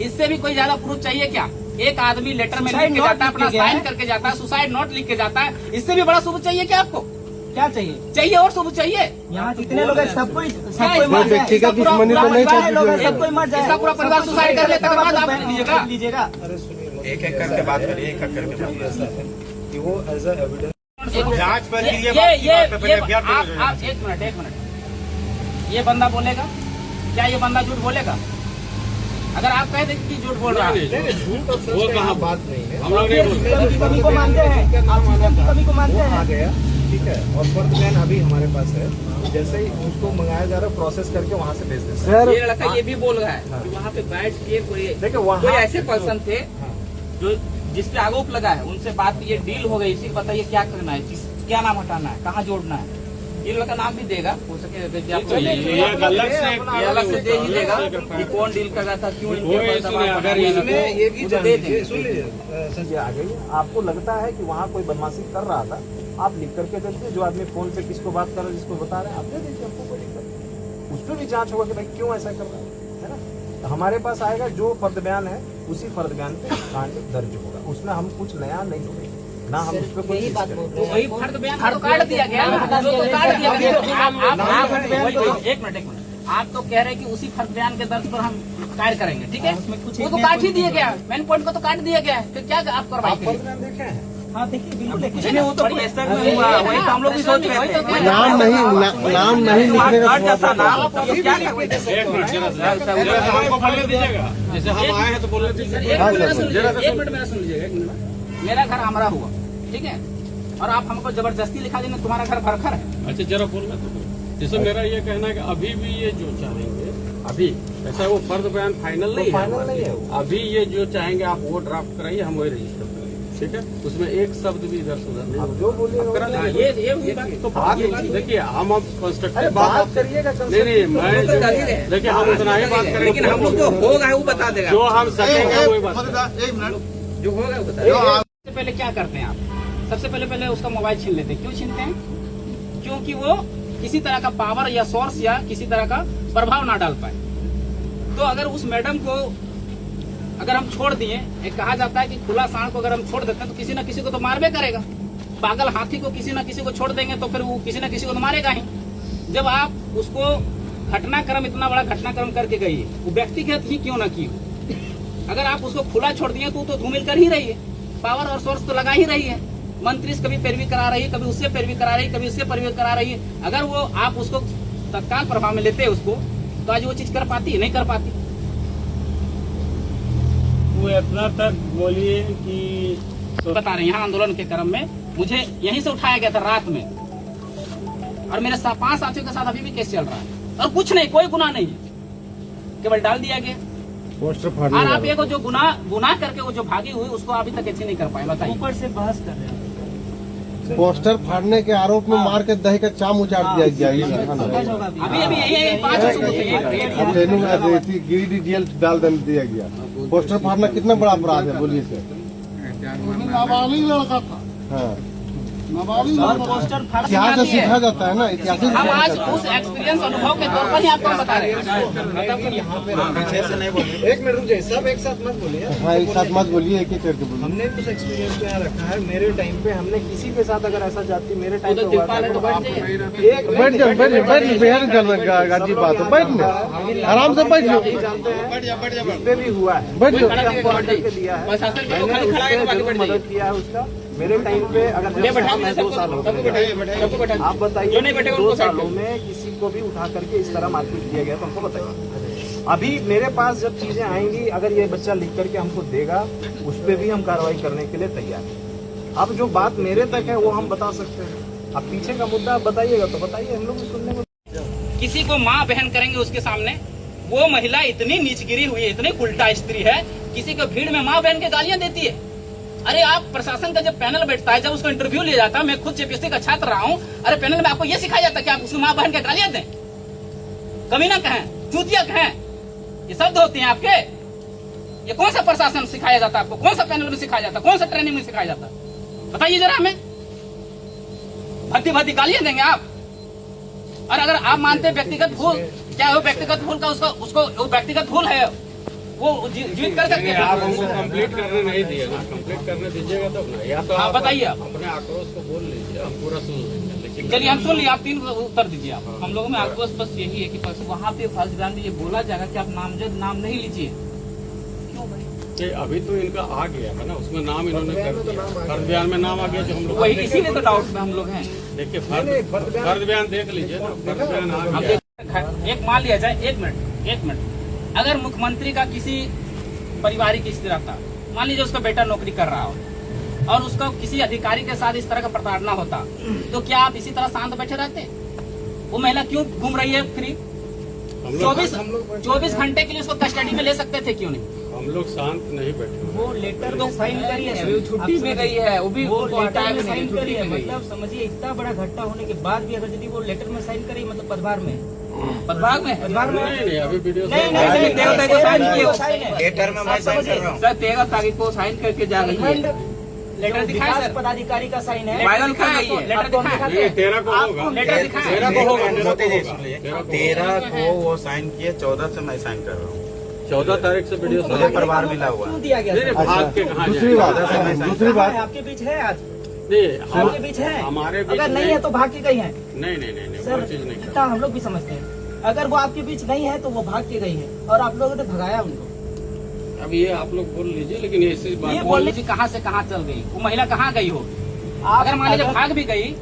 इससे भी कोई ज्यादा प्रूफ चाहिए क्या? एक आदमी लेटर में लिख के जाता है, अपना साइन करके जाता है, सुसाइड नोट लिख के जाता है, इससे भी बड़ा सबूत चाहिए क्या आपको? क्या चाहिए? चाहिए और सबूत चाहिए। यहाँ जितने लोग हैं सब कोई व्यक्तिगत दुश्मनी तो नहीं चाहिए। सब कोई मर जाए, इसका पूरा परिवार सुसाइड कर लेता है, बाद आप लीजिएगा। एक एक करके बात करिए, एक एक करके बात करिए कि वो एज अ एविडेंस जांच पर आप एक मिनट, ये बंदा बोलेगा क्या? ये बंदा झूठ बोलेगा? अगर आप कह दें कि झूठ बोल रहा है, वो कहाँ बात नहीं है। हम लोग कमी को मानते हैं, कमी को मानते हैं। आ गया, ठीक है। और फर्द बयान अभी हमारे पास है, जैसे ही उसको मंगाया जा रहा है प्रोसेस करके वहाँ से भेज देते। ये लड़का ये भी बोल रहा है कि वहाँ पे बैठ के कोई ऐसे पर्सन थे जो जिसपे आरोप लगा है, उनसे बात ये डील हो गई, इसी बताइए क्या करना है, क्या नाम हटाना है, कहाँ जोड़ना है। ये लड़का नाम भी देगा, हो सके अलग से दे ही देगा कि कौन डील कर रहा था, क्यों ये भी सुन लीजिए संजय, आ गई। आपको लगता है कि वहाँ कोई बदमाशी कर रहा था, आप लिख करके दे दीजिए। जो आदमी फोन पे किसको बात कर रहा है, जिसको बता रहे हैं, आप दे दीजिए, हमको कोई दिक्कत नहीं। उस पर भी जांच होगा कि भाई क्यों ऐसा कर रहा है ना। तो हमारे पास आएगा जो फर्द बयान है, उसी फर्द बयान पे कांड दर्ज होगा, उसमें हम कुछ नया नहीं होगा ना, हम उस पर कोई बात तो वही फर्द बयान तो काट दिया गया, जो तो काट दिया गया। एक मिनट, आप तो कह रहे हैं कि उसी फर्द बयान के दर्ज पर हम कार्य करेंगे, ठीक है? वो तो काट ही दिया गया, मेन पॉइंट को तो काट दिया गया है, फिर क्या आप कार्रवाई करेंगे? देखे हैं। हाँ देखिए, बिल्कुल देखिए। वो तो प्रेसर में हुआ, वही तो हम लोग भी सोच रहे थे। नाम नहीं लिखने का जैसा नाम क्या जैसे हम आए हैं तो बोल दीजिए। एक मिनट मेरा सुन लीजिएगा। मेरा घर आमरा हुआ, ठीक है, और आप हमको जबरदस्ती लिखा देंगे तुम्हारा घर भरखर है। अच्छा जरा बोलना तो। जैसे मेरा ये कहना है कि अभी भी ये जो चाहेंगे, अभी ऐसा वो फर्द बयान फाइनल नहीं है, अभी ये जो चाहेंगे आप वो ड्राफ्ट कराइए, हम वही रजिस्टर करेंगे, ठीक है? उसमें एक शब्द भी इधर से उधर नहीं, आप जो बोलिए ये देखिए हम अब कंस्ट्रक्टिव बात करिएगा। नहीं मैं देखिए हम उतना ही बात करेंगे, लेकिन हम लोग जो होगा वो बता देगा, जो हम सकेंगे वही बात। एक मिनट, जो होगा वो बताएगा। सबसे पहले क्या करते हैं आप? सबसे पहले उसका मोबाइल छीन लेते हैं। क्यों छीनते हैं? क्योंकि वो किसी तरह का पावर या सोर्स या किसी तरह का प्रभाव ना डाल पाए। तो अगर उस मैडम को अगर हम छोड़ दिए, एक कहा जाता है कि खुला सांड को अगर हम छोड़ देते हैं तो किसी न किसी को तो मारबे करेगा। पागल हाथी को किसी न किसी को छोड़ देंगे तो फिर वो किसी न किसी को तो मारेगा ही। जब आप उसको घटनाक्रम, इतना बड़ा घटनाक्रम करके गई है, वो व्यक्तिगत ही क्यों ना की हो, अगर आप उसको खुला छोड़ दिए तो धूमिल कर ही रही है, पावर और सोर्स तो लगा ही रही है। मंत्री से कभी पैरवी करा रही है, कभी उससे पैरवी करा रही है, कभी उससे पैरवी करा रही है। अगर वो आप उसको तत्काल प्रभाव में लेते उसको, तो आज वो चीज कर पाती? नहीं कर पाती। वो इतना तक बोलिए कि बता रहे हैं, यहाँ आंदोलन के क्रम में मुझे यहीं से उठाया गया था रात में, और मेरे 5 साथियों के साथ अभी भी केस चल रहा है, और कुछ नहीं, कोई गुनाह नहीं है, केवल डाल दिया गया पोस्टर और आप ये जो गुनाह करके वो जो भागी हुई उसको अभी तक ऐसे नहीं कर पाए। बताइए, ऊपर से बहस कर रहे हैं। पोस्टर फाड़ने के आरोप में मार के दही का चाम उचाट दिया गया। अभी यही 5 सबूत गिरिडीह जेल डाल दिया गया। पोस्टर फाड़ना कितना बड़ा अपराध है, बोलिए सर। नाबालिग लड़का था। हाँ, पोस्टर फाड़ इतिहास से सीखा जाता है ना, इतिहास से हम आज उस एक्सपीरियंस अनुभव के तौर पर ही आपको बता रहे हैं। पीछे से नहीं बोलिए। एक मिनट रुकिए, सब एक साथ मत बोलिए। हाँ, एक साथ मत बोलिए, एक ही करके बोलिए। हमने कुछ एक्सपीरियंस को यहाँ रखा है। मेरे टाइम पे हमने किसी के साथ अगर ऐसा जाती, मेरे टाइम पे हुआ था, बैठ जाओ, गाजी बात है, बैठ जाओ, आराम से बैठ जाओ, जानते हैं इस पे भी हुआ है, बैठ जाओ। दिया है, मदद किया है उसका। मेरे टाइम पे अगर 2 साल हो गए, आप बताइए 2 सालों में किसी को भी उठा करके इस तरह मारपीट किया गया तो हमको बताइए। अभी मेरे पास जब चीजें आएंगी, अगर ये बच्चा लिख करके हमको देगा, उस पर भी हम कार्रवाई करने के लिए तैयार हैं। अब जो बात मेरे तक है वो हम बता सकते हैं। अब पीछे का मुद्दा आप बताइएगा तो बताइए, हम लोग सुनने में। किसी को माँ बहन करेंगे उसके सामने, वो महिला इतनी नीचगिरी हुई है, इतनी उल्टा स्त्री है, किसी को भीड़ में माँ बहन के गालियां देती है। अरे आप प्रशासन का जब पैनल बैठता है, जब उसको इंटरव्यू लिया जाता है, मैं खुद जेपीएससी का छात्र रहा हूँ, अरे पैनल में आपको ये सिखाया जाता है कि आप उसकी माँ बहन के गालियां दें, कमीना कहें, चूतिया कहें, ये शब्द होते हैं आपके। ये कौन सा प्रशासन सिखाया जाता है आपको? कौन सा पैनल में सिखाया जाता है? कौन सा ट्रेनिंग में सिखाया जाता है? बताइए जरा हमें। भद्दी भद्दी गालियां देंगे आप? और अगर आप मानते हैं व्यक्तिगत भूल, क्या वो व्यक्तिगत भूल का उसको वो व्यक्तिगत भूल है, वो जीवित कर सकते आप हैं। हमको कंप्लीट करने नहीं दिए ना, कंप्लीट करने दीजिएगा तब ना, या तो हाँ, आप बताइए आप। अपने आक्रोश को बोल लीजिए, हम पूरा सुन लेंगे। लेकिन चलिए हम सुन लिए, आप 3 उत्तर दीजिए आप। हम लोगों में आक्रोश बस यही है कि वहाँ पे फर्स्ट बयान में ये बोला जाएगा कि आप नामजद नाम नहीं लीजिए। क्यों भाई? ये अभी तो इनका आ गया है ना, उसमें नाम इन्होंने कर दिया, फर्द बयान में नाम आ गया जो हम लोग वही इसीलिए तो डाउट में हम लोग हैं। देखिए फर्द बयान देख लीजिए ना, फर्द बयान आ अब गया। एक मान लिया जाए, एक मिनट, अगर मुख्यमंत्री का किसी पारिवारिक स्थिति रहता, मान लीजिए उसका बेटा नौकरी कर रहा हो और उसका किसी अधिकारी के साथ इस तरह का प्रताड़ना होता, तो क्या आप इसी तरह शांत बैठे रहते? वो महिला क्यों घूम रही है फ्री? 24 घंटे के लिए उसको कस्टडी में ले सकते थे, क्यों नहीं? हम लोग शांत नहीं बैठे हुए हैं। वो लेटर में साइन करी है, वो छुट्टी में गई है, वो भी वो उनको हटाया लेटर में भी नहीं, साइन करी है। छुट्टी में गई है। मतलब समझिए इतना बड़ा घटना होने के बाद भी अगर यदि वो लेटर में साइन करी, मतलब पदभार में पदभाग में नहीं, अभी वीडियो नहीं नहीं, नहीं नहीं, तेरह तारीख को साइन किए हो। साइन है। लेटर में मैं साइन कर रहा हूँ। सर 13 तारीख को साइन करके जा रही है। लेटर दिखाए विकास सर, पदाधिकारी का साइन है। वायरल दिखाए, लेटर आपको हम दिखाए। दिखाते हैं। 13 को होगा, लेटर दिखाए। 13 को होगा, 13 को वो साइन किए, 14 से मैं साइन कर रहा हूँ। 14 तारीख से वीडियो मुझे परिवार मिला हुआ क्यों है। दिया गया? नहीं, सर? भाग के कहाँ दूसरी जाएंगे? बात दूसरी बात आपके बीच है आज, नहीं, आपके बीच है। हमारे बीच अगर नहीं है तो भाग के गई है। नहीं, सर वो चीज नहीं इतना हम लोग भी समझते हैं। अगर वो आपके बीच नहीं है तो वो भाग के गई है और आप लोगों ने भगाया उनको। अब ये आप लोग बोल लीजिए, लेकिन ऐसी ये बात बोल लीजिए कहाँ से कहाँ चल गई, वो महिला कहाँ गई हो? अगर मान लीजिए भाग भी गई,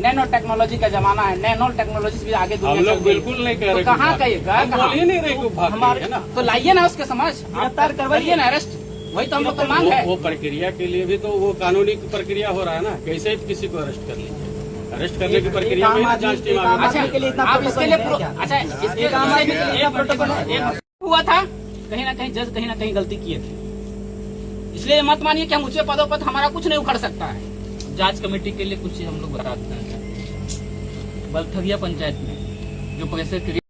नैनो टेक्नोलॉजी का जमाना है, नैनो टेक्नोलॉजी भी आगे हम दुनिया लोग चल गई। बिल्कुल नहीं कह रहे तो कहाँ कि भाग- गई? गए हम कहाँ? बोल ही नहीं रहे कि भाग हमारे गई है ना। तो लाइए ना उसके समझ, गिरफ्तार करवाइए ना, अरेस्ट। वही तो हम लोग का मांग है। वो प्रक्रिया के लिए भी तो वो कानूनी प्रक्रिया हो रहा है ना, कैसे किसी को अरेस्ट कर लीजिए? अरेस्ट करने की प्रक्रिया में ही जांच टीम आगे अच्छा, के लिए इतना आप इसके लिए प्रोटोकॉल है क्या? अच्छा इसके एक आम आदमी के लिए एक प्रोटोकॉल है। एक हुआ था, कहीं ना कहीं जज कहीं ना कहीं गलती किए थे, इसलिए मत मानिए कि हम ऊंचे पदों पर हमारा कुछ नहीं उखड़ सकता है। जांच कमेटी के लिए कुछ चीज हम लोग बता देते हैं। बलथरिया पंचायत में जो कैसे